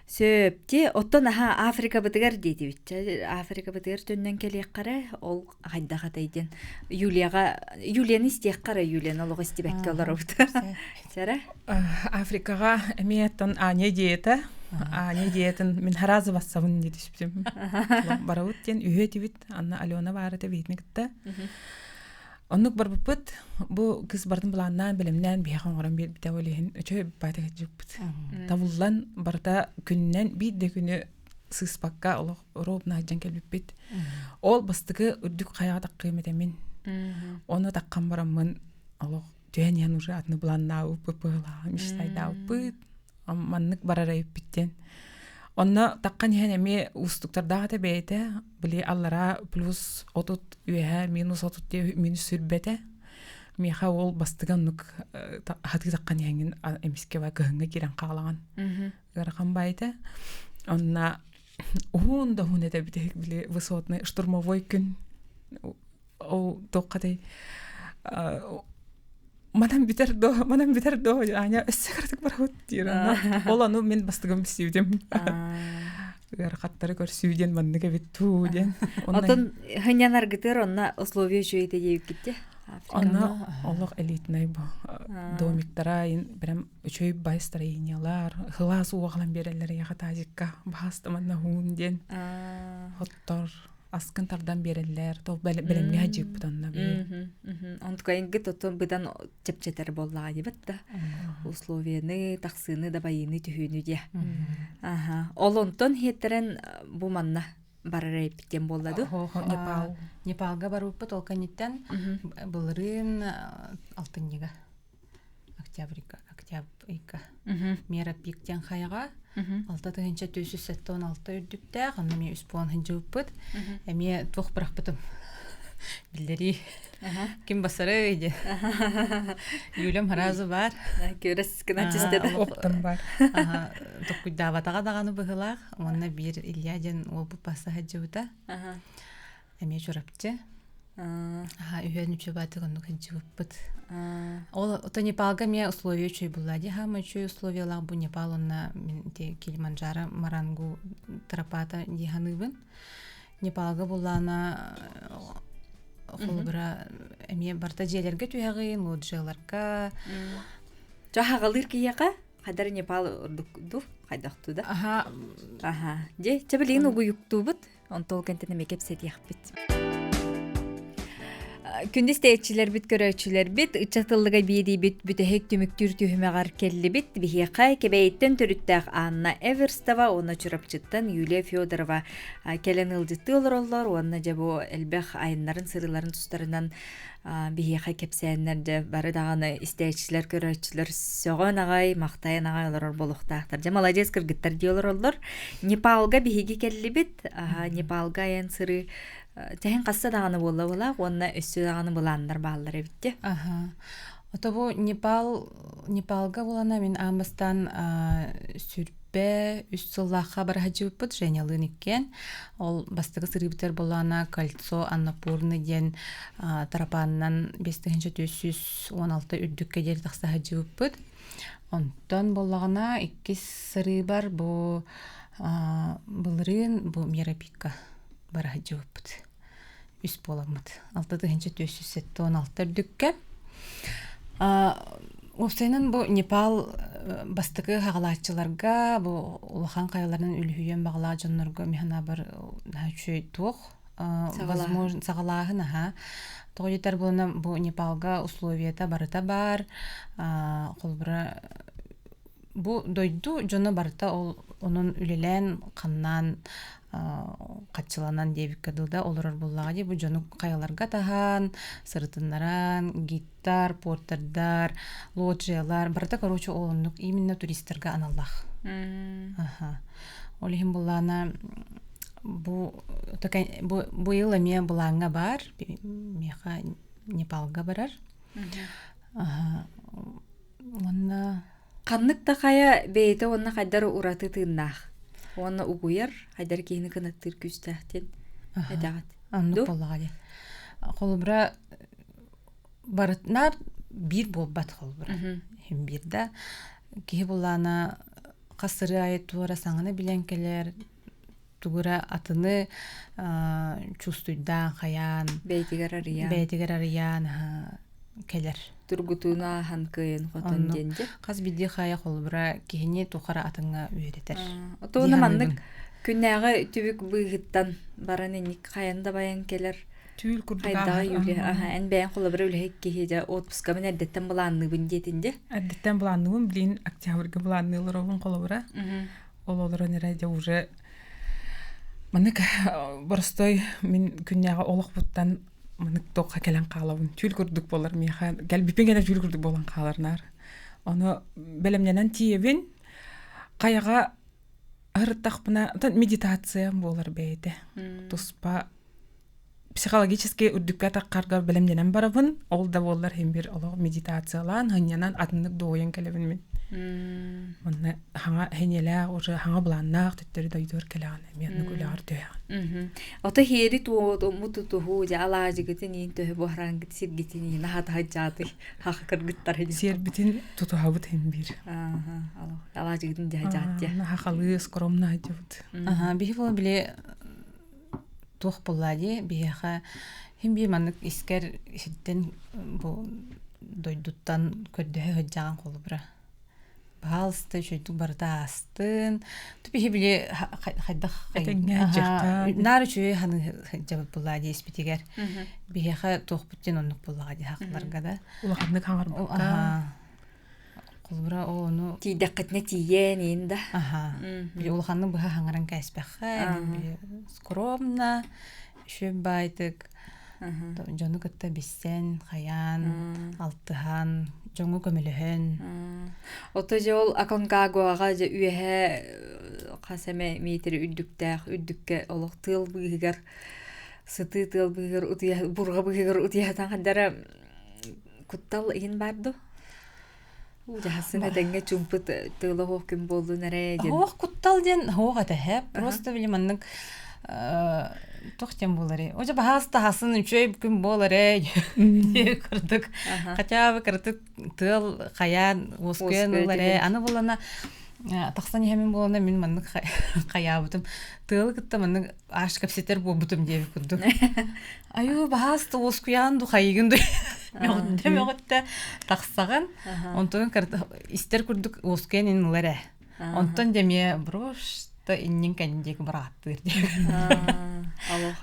Сөпте оттон аха Африка бытыгар дейди бит. Африка бытыгар төннөн келек кара ол кайдага дейден. Юлияны истек кара Юлияны олого истебекке олар бут. Сара? Африкага эмиеттен Аня диета. Аня диетен мен харазы бассабын диди сүптем. Барауттен үйөтү бит. Анна Алена барыта битникте. Оннук барбыппыт, бу кыз бардын буланнан билимнен бияхан оран бир бите олehen өчө бата жуппут. Тавуллан барда күннен бидде күнү сыспакка олох робна жан келбиппит. Ол бастыгы үрдүк каяда кыйметемин. Оны таккан бараммын олох төнен уже атны буланна уппыла, миштайда уппыт. Маннык барарайып биттен. Онна таккан хенеме устуктарда да бейте, били аллара плюс отут үе минус отут те минус сүрбете. Миха ол бастыганнык хаты таккан хенген эмиске ва гыңга кирен калаган. Гарган байте. Онна да хунете бите били высотный штурмовой күн. Ол токкатай манан битер до аня өссөгөрдүк барабыт дийер. Ол аны мен бастыгым сүйдем. Рахаттары көрсүйден манныга бит тууден. Отон хынянар гытыр онна условия жүйде дейіп кетті. Онна олық элитный бу. Домиктара прям үчөй бай строениялар, хылас уағлан берелер яға тазикка бастыманна хунден. Хоттор аскынтардан берелер, тол белемге хаджик бутанна бе. Онтукайынғы тотон бұдан чепчетер боллаға дебет да. Условияны, тақсыны да байыны түхүйіні де. Ол онтон хеттерен бұ манна барар эпиттен болладу. Непалга баруппыт ол каниттен былырын алтыннега. Октябрька. Мера пиктен хайга. 6-9-16 үрдүктә, аны мен үспуан хынжы үппыт. Әме туқ бірақпытым. Білдері. Кем басары өйді. Юлем харазы бар. Көрес кіна чистеді. Оптым бар. Тоқ күддаватаға дағаны бұғылақ. Онна бір Ильяден ол бұл басы хаджы бұта. Әме жұрапчы. Үйен үчі баты ғанну хынжы үппыт. Ол то Непалга мне условия чүй буллади, хама чүй условиялар бу Непал онна те Килиманджаро Марангу Тарапата диханыбын. Непалга буллана холбра эме барта жерлерге түйагын, лоджияларга. Жахагалыр кияка хадар Непал урдук хайдакту да. Аха. Же чабылин угуюктубут, он толкентене мекеп сетияхпит. Күндіз тәйетчілер бит, көрәтчілер бит, ұчатылыға бейді бит, бүтәхек түміктүр түйімеғар келі бит, бігеқай кебәйттен түріттәқ Анна Эверстова, оны чұрапчыттан Юлия Федорова кәлен ұлдытты олар олар, оны жабу әлбәқ айынларын, сырыларын тұстарынан бігеқай кепсәйінлерді бары дағаны істәйетчілер, көрәтчілер соған ағай, мақтайын ағай олар болуқтақтар. Жа молодец кіргіттар дей олар. Непалға бігеге келі бит, Непалға айын сыры Тәһин қасса дағаны болла, онна өссі дағаны боландар бағалар әбітті. Ото бу Непалга болана мен амыстан сүрбе үст сыллаққа бар хаджы өппіт жәнялын еккен. Ол бастығы сырыбытар болана Кольцо Аннапурны ден тарапанынан 5-416 үрдікке дер тақса хаджы өппіт. Онтан болағына 2 сыры бар бұлырын бұ Мерапикка бар хаджы өппіт. Үс боламыд. 6-416 үрдікке. Осайнын бұл Непал бастығы ғалатчыларға, бұл улахан қайыларының үлхүйен бағыла жонларға механа бар үші туқ. Сағалағын, тоғыдетер болына бұл Непалға условията барыта бар. Бұл дойду жоны барыта оның үлелен қаннан қатчыланан дебік кадылда олар боллаға де бұл жоны қайаларға таған, сырытынларан, гиттар, порттардар, лоджиялар, барыта короче олынық именно туристерға аналлах. Олихим боллана бұл ел әме бұлаңа бар, меха Непалға барар. Қаннық тақая бейті онна қайдары ұраты тыңнақ. Оны угуяр, хайдар кейіні қанаттыр күстәқтен әдәғат. Аннық болуға де. Қолыбыра барытнар бір болбат қолыбыра. Хем бірді. Кейі болана қасыры айет туғыра саңыны білен келер, туғыра атыны чустуйдан қаян, бәйтігер ариян келер. Тургутуна ханкыйын хотон денде. Қаз биді қая қолыбыра кейіне туқара атыңа үйретер. Отуына маннык күннәғы түбік бұйғыттан бараны ник қаянда баян келер. Түйіл күрдіға. Қайдағы үйлі. Ән бәйін қолыбыра үліғек кейде отпуска мен әдеттен бұланны бұн детінде. Әдеттен бұланны бұн білейін октябрьге бұланны ұлыр оғын қолыбыра. Ол олыры нерәде уже маннык бұрыстой мен күннәғы олық бұттан Мынык тоққа кәлен қалауын. Түйіл күрдік болар меха. Гәл біпен гәне түйіл күрдік болан қаларнар. Оны бәлемненен тиевін қаяға ұрыттақ бұна медитация болар бәйді. Тұспа психологический үрдүккә таққарға білімденен барабын, ол да болар hem bir олог медитациялан, ханьянан атыннык доойын келебин мен. Онна хаңа хенелә, уже хаңа буланнак төттөрү дойдор келәгән, мен күләр дöйән. Ото хери туото мутуту жа алаажыгытын ин тө бохран сиргитин ин хатаҗаты хакыргыттар хәди. Сербитин тутуһабыт hem bir. Алаажыгытын жаҗатя. Хахалы скромна айтып. Бихи бол биле туох буллади биха hem bir маннык искер хиттен бу дойдуттан көрдөһө хөҗҗаган колу бара. Балсты шөйтү барда астын. Тупи биле хайдах. Нары чөй ханы жабып буллади испитигер. Биха туох буттен оннук буллади хакларга да. Улаханнык хаңар бу. Колбура ону Тидәккәтне тиен инде. Биле улаханның быха хаңаран кәспәхә, биле скромна, шөбайтык. Жону кытта биссен, хаян, алтыхан, жоңу көмөлөһөн. Ото жол Аконкагуага же үеһе касеме метр үддүккә олох тыл быгыр сыты тыл быгыр утыя бурга быгыр утыя таңдара куттал ин барды. Ужасын деңге чумпыт тылы хоким болду нере. Хох куттал ден хога тәһә, просто биле манның тохтем булары. Ожа баһаста хасын үчөй күн болары. Кырдык. Хотя бы кырдык тыл хаян оскен булары. Аны булана тахсан хәмен булана мин манның хаябытым. Тыл кытта манның аш капсетер булбутым дип күрдүк. Аю баһаста оскуян ду хайгын ду. Мөгөттә тахсаган. Онтон истер күрдүк оскен инләре. Онтон деме брош иннин кәндек бараттыр.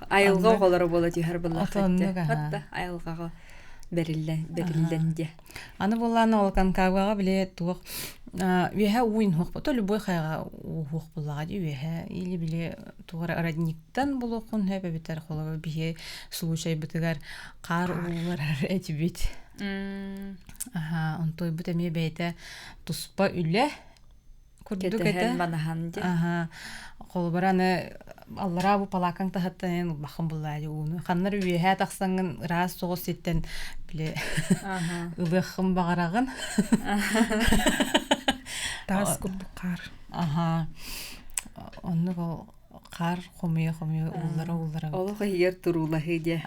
Айылга голары бола тихәр булла. Хатта айылга берилленде. Аны булланы ол Конкагуага биле тук. Веһә уин хок, то любой хайга хок буллага веһә или биле тугара родниктан булукун һәбе битәр холы бие случай битәр кар улар әтибит. Онтой битәме бәйтә туспа үле күрдүк әтә. Колбараны аллара бу палакан тахаттан бахым буллады уны. Ханнар үеһә таксаңын раз согыс сеттен биле. Улыхым багарагын. Тас күрдүк кар. Онны кар хомия уллара. Олога ягер турула хеде.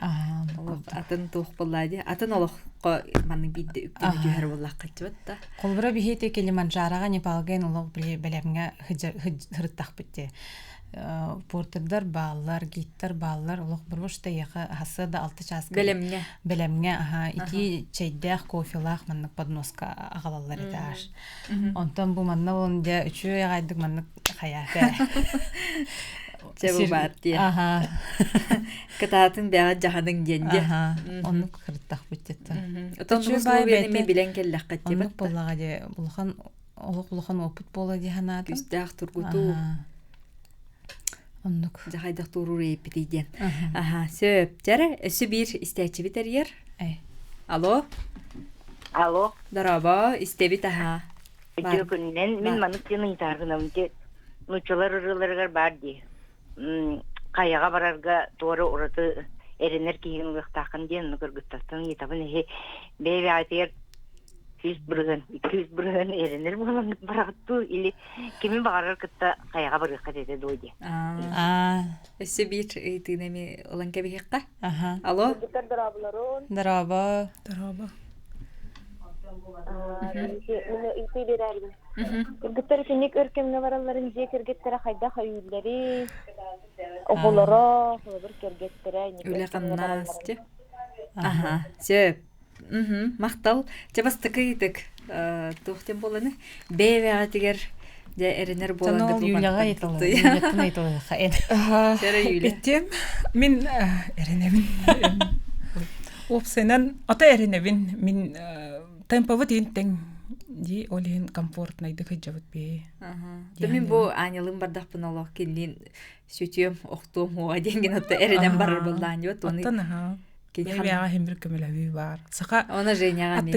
Атын тух буллады. Атын ологка маны бидде үктү җәһәр булла кайтты. Колбара бихете Килиманджарога Непалген олог биле белемгә хырттак битте. Портердар баллар, гиттар баллар олог бурбушта яка хасада 6 час. Белемгә ити чәйдәх кофелах манны подноска агалалар иташ. Онтан бу манна онда үчү ягайдык манны хаяфе. Чебубатти. Кататын бәгә җаһаның денде. Онны кырттак битте. Отон бу ми билен келләк катты. Онны буллага де булхан олог опыт бола ди ханат. Үстәх тургуту. Оннук. Жахайдак туру репетиден. Сөп. Жара, өсі бір істәчі бітер. Алло? Алло. Дараба, істебит аха. Жөкүннен мен манық жының тарғынам де нучалар ұрыларғар бар де. Қаяға барарға туары ұраты әренер кейін ұқтақын ден нүкіргіттастан етабын бәйбе айтығыр 200 бірген әренер болан барағытту или кемен бағарар кітті қаяға барғыққа деді дойде. Өсі бір түйінеме олан кәбі хеққа? Алло? Дараба. Кыргыттар финник өркемне бараларын же кыргыттара хайда хайүлләри. Оголора, хәбер кыргыттара. Үле каннас те. Сөп. Мақтал. Жабастыкы идек. Тухтен боланы. Бәвәгә тигәр дә эренер болан гыт. Юлага айтылды. Яттын айтылды. Сәре юле. Биттем. Мин эренебин. Опсенан ата эренебин. Мин темповы тинтен ди олин комфортный дыхы жабыт бе. Мен бу анылым бардак пыналак келин сөтөм октом ова денген ата эренем барыр булдан жот. Аттана. Бәйбәгә hem bir көмеләби бар. Сака Она Женяга ми.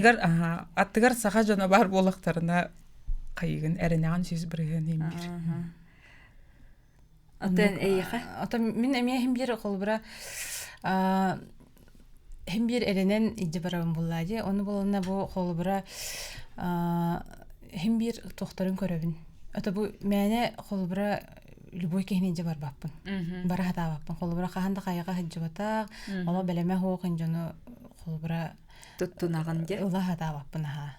Аттыгар сака жана бар болактарына кайгын эренеган сүз бирген hem bir. Атын эйха. Ата мен эме hem bir колбара Hem bir erenen icci barabın bulladı. Onu bulana bu holubura hem bir tohtarın köröbün. Ata bu mene holubura любой кехнинже бар баппын. Бара хата баппын. Холбура каханда кайга хыджыбата, ола белеме хоокын жону холбура туттунаган же. Ула хата баппын ха.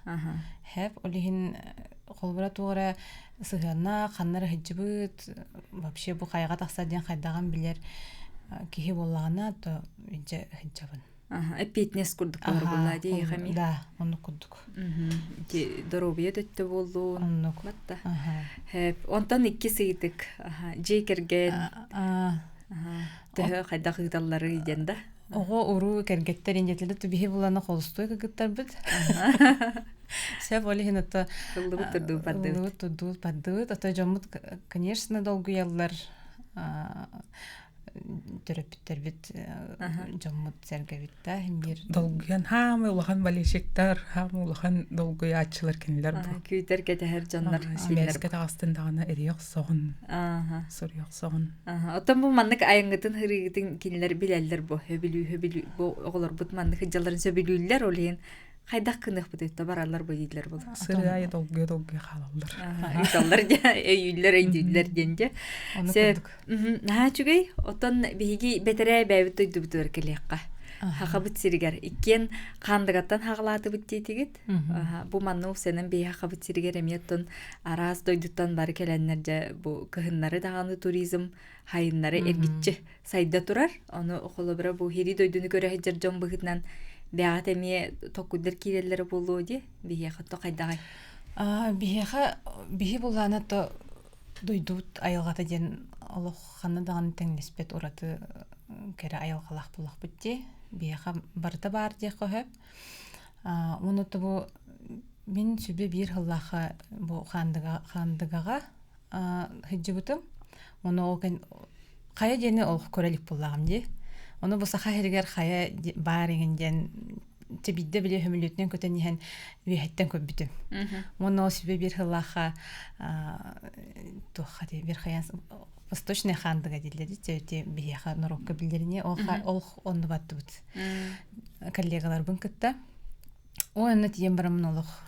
Хеп олихин холбура тугара сыгана ханнары хыджыбыт. Вообще бу кайга такса ден кайдаган билер кихи боллагана то инже хыджабын. Эпитнес курдук бар буллади хами. Да, onu курдук. Ки доробия дөттө болду. Оннук. Матта. Хеп, онтан 2 сыйдык. Жекерген. Тө кайда кыдаллары иденда. Ого уру кергеттер инжетилде тубихи буланы холстой кыгыттар бит. Сеп олихин ата Турду падды. Ата жомут, конечно, долгу яллар терапевттер бит жомут сергебит да химбир Долгуян хамы улахан балешектер, хамы улахан долгуя ачылар кенелер бу. Күйтер кете her жаннар. Симерске тагыстындагына эриек согын. Сориек согын. Отон бу маннык айыңгытын хырыгытын кинилер билелер бу. Хөбүлүү бу оголор бут маннык жалларын сөбүлүүлер олен. Кайдак кынык бут өттө баралар бу дийлер бул. Сырай долгуя халалар. Италлар өйлөр өйдүлөр денде. Чүгей отон биги бетере бәбит өйдү бут беркелекка. Хакабыт сиригер. Иккен кандыгаттан хагалаты бут дейтигит. Бу манны сенен бей хакабыт сиригер эмиеттон арас дойдуттан бары келеннерже бу кыһыннары даганы туризм хайыннары эргитчи сайда турар. Оны холобра бу хири дойдуну көрө хеджер жон быгытнан бәгат эмие токкудер киреллери болуу ди. Бихе хатто кайдагай. Бихи буллана то дойдут айылгата ден олоханы даган теңнеспет ураты кере айылгалах булак бутти. Бияха барта бар дия көһөп. Уну бу мен сүбе бир хыллаха бу хандыгага хиджибутум. Уну окен кая дене ол көрелик буллагам ди. Уну бу саха хергер кая бар эгенден тебидде биле хөмүлөтүнөн көтөнүһен вихеттен көбүтүм. Уну сүбе бир хыллаха тохати бир хаян восточный хандыга дилди те бияха норокка билдерине ол онду баттыбыт. Коллегалар бункытта. Оны тием барамын олох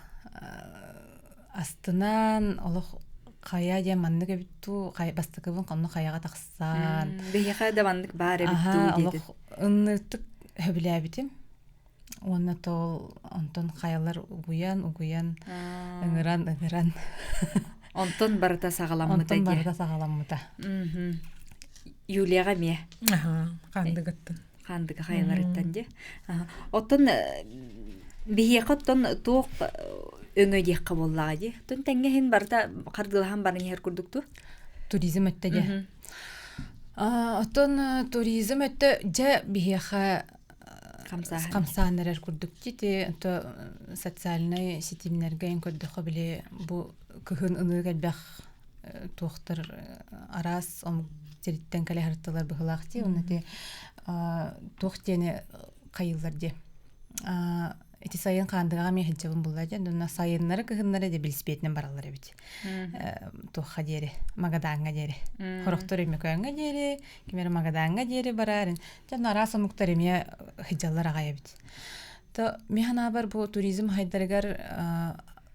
астынан олох кая я манныга битту кай бастыгыбын конно каяга таксан. Бияха да маннык бар битту диди. Олох ыннытык хөбүлө битим. Оны тол онтон каялар угуян ыңыран. Онтон барыта сагаламмыта. Юлияга ме. Кандыгаттан. Кандыга каяларыттан де. Оттон бихиякоттон туок өңө декка боллага де. Тон теңгехин барыта кардылахан барын хер курдукту. Туризм өттө де. Оттон туризм өттө же бихияка камсаанерер курдук дите. Социальный сетимнерге эн көрдөхө биле бу кыхын ыныгал бах туохтар арас ом териттен кале харталар быхлакти онати туохтене кайыллар де эти сайын кандыга мен хеджебин буллади онна сайыннары кыхыннары де билиспетинен баралар бит туохха дери магаданга дери хорохтор эме көңгө дери кимер магаданга дери барарын жана арас омуктар эме хеджаллар агая бит то механа бар бу туризм хайдаргар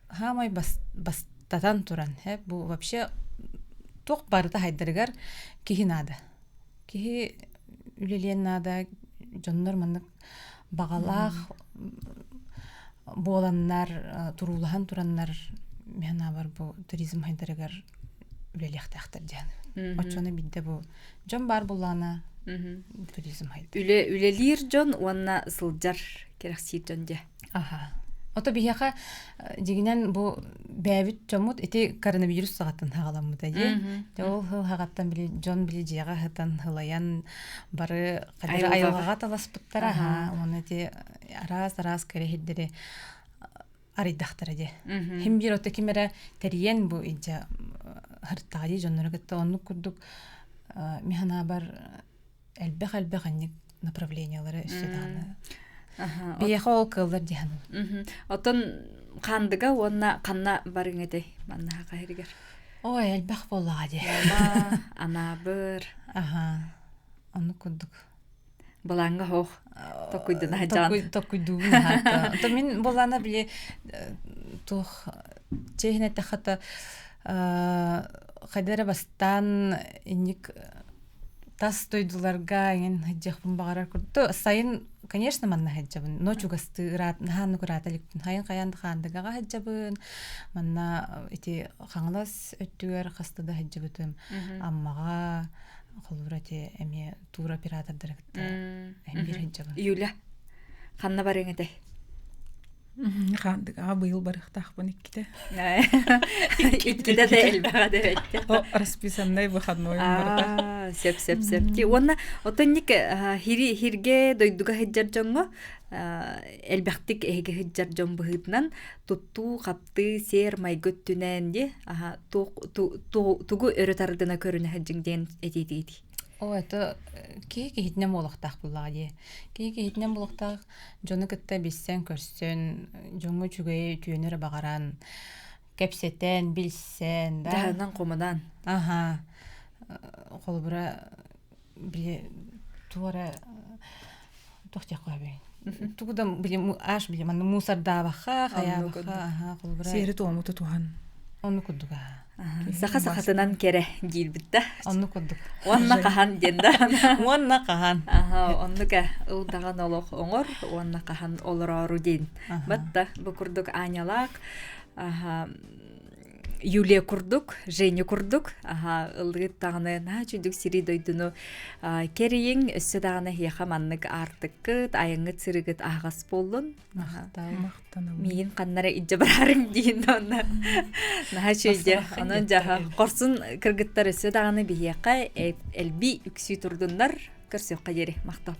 хамай бастатан туран. Бу вообще ток барыта хайдаргар кихи нада. Кихи үлелен нада, жоннор маннык багалах боланнар, турулахан тураннар механа бар бу туризм хайдаргар үлелехтактар жан. Очоны бидде бу жон бар булана туризм хайдар. Үлелир жон уанна сылжар керексир жон же. Ото бияха дигинен бу бәбит жомут эти коронавирус сагаттан хагаламмыта же. Ол хагаттан били жон били жага хатан хылаян бары кадыр айылга таласпыттара. Оны те арас керехиддери арыйдактара же. Хим бир ото кимере териен бу ижа хыртаги жонноргатта онну курдук механа бар элбех анник направлениялары үстеданы. Бияха ол кылдар диян. Отон кандыга онна канна барыңете манна кайрыгер. Ой, элбех боллага де. Ана быр. Онну курдук. Балаңга хох токуйдун хаджан. Токуйдуун хата. То мен болана биле тух чехне тахата кайдара бастан иник тас тойдуларга ген хаджахпын багарар курду. Сайын, конечно, манна хаджабын. Ночу гасты рат нахан кураталыктын хайын каян хандыгага хаджабын. Манна ити хаңлас өттүгөр хастада хаджабытым. Аммага холурате эме тур оператордырыкты. Бир хаджабын. Юля ханна барыңыды. Хандыга быйыл барыктахпын икките. Иккиде де элбага дебетти. Расписанный выходной барда. Сеп. Ки онна отонник хирге дойдуга хеджар жоңго элбактик эге хеджар жон быһытнан тутту капты сер майгөттүнен ди тугу өрөтардына көрүнө хеджиң ден этити. О, это кейки хитнем болуктак буллади. Кейки хитнем болуктак жону кытта биссен көрсөн, жоңу чүгөй түйөнөр багаран, кепсетен, билсен, да. Даханан комадан. Ага. Холбура бир туара тохтяк койбей. Тугудам бир аш бир ман мусарда баха, хаябаха, ага, холбура. Сери тому тухан. Онну кудуга. Саха-сахатынан кере диилбитта. Онну кудук. Онна кахан денда. Онна кахан. Аха, оннука улдаган олох оңор, онна кахан олорору ден. Батта бу курдук Анялак, аха, Юлия курдук, Женя курдук, аха, ылгыт таганы на чүдүк сири дойдуну керейин өссө даганы яхаманнык артыккыт, айыңы цырыгыт агас болдун. Миин каннара иджа барарың дейін онна. Наха чөйде, онын жаха корсун кыргыттар өссө даганы бияқа элби үксүй турдундар, көрсөкка жери мактал.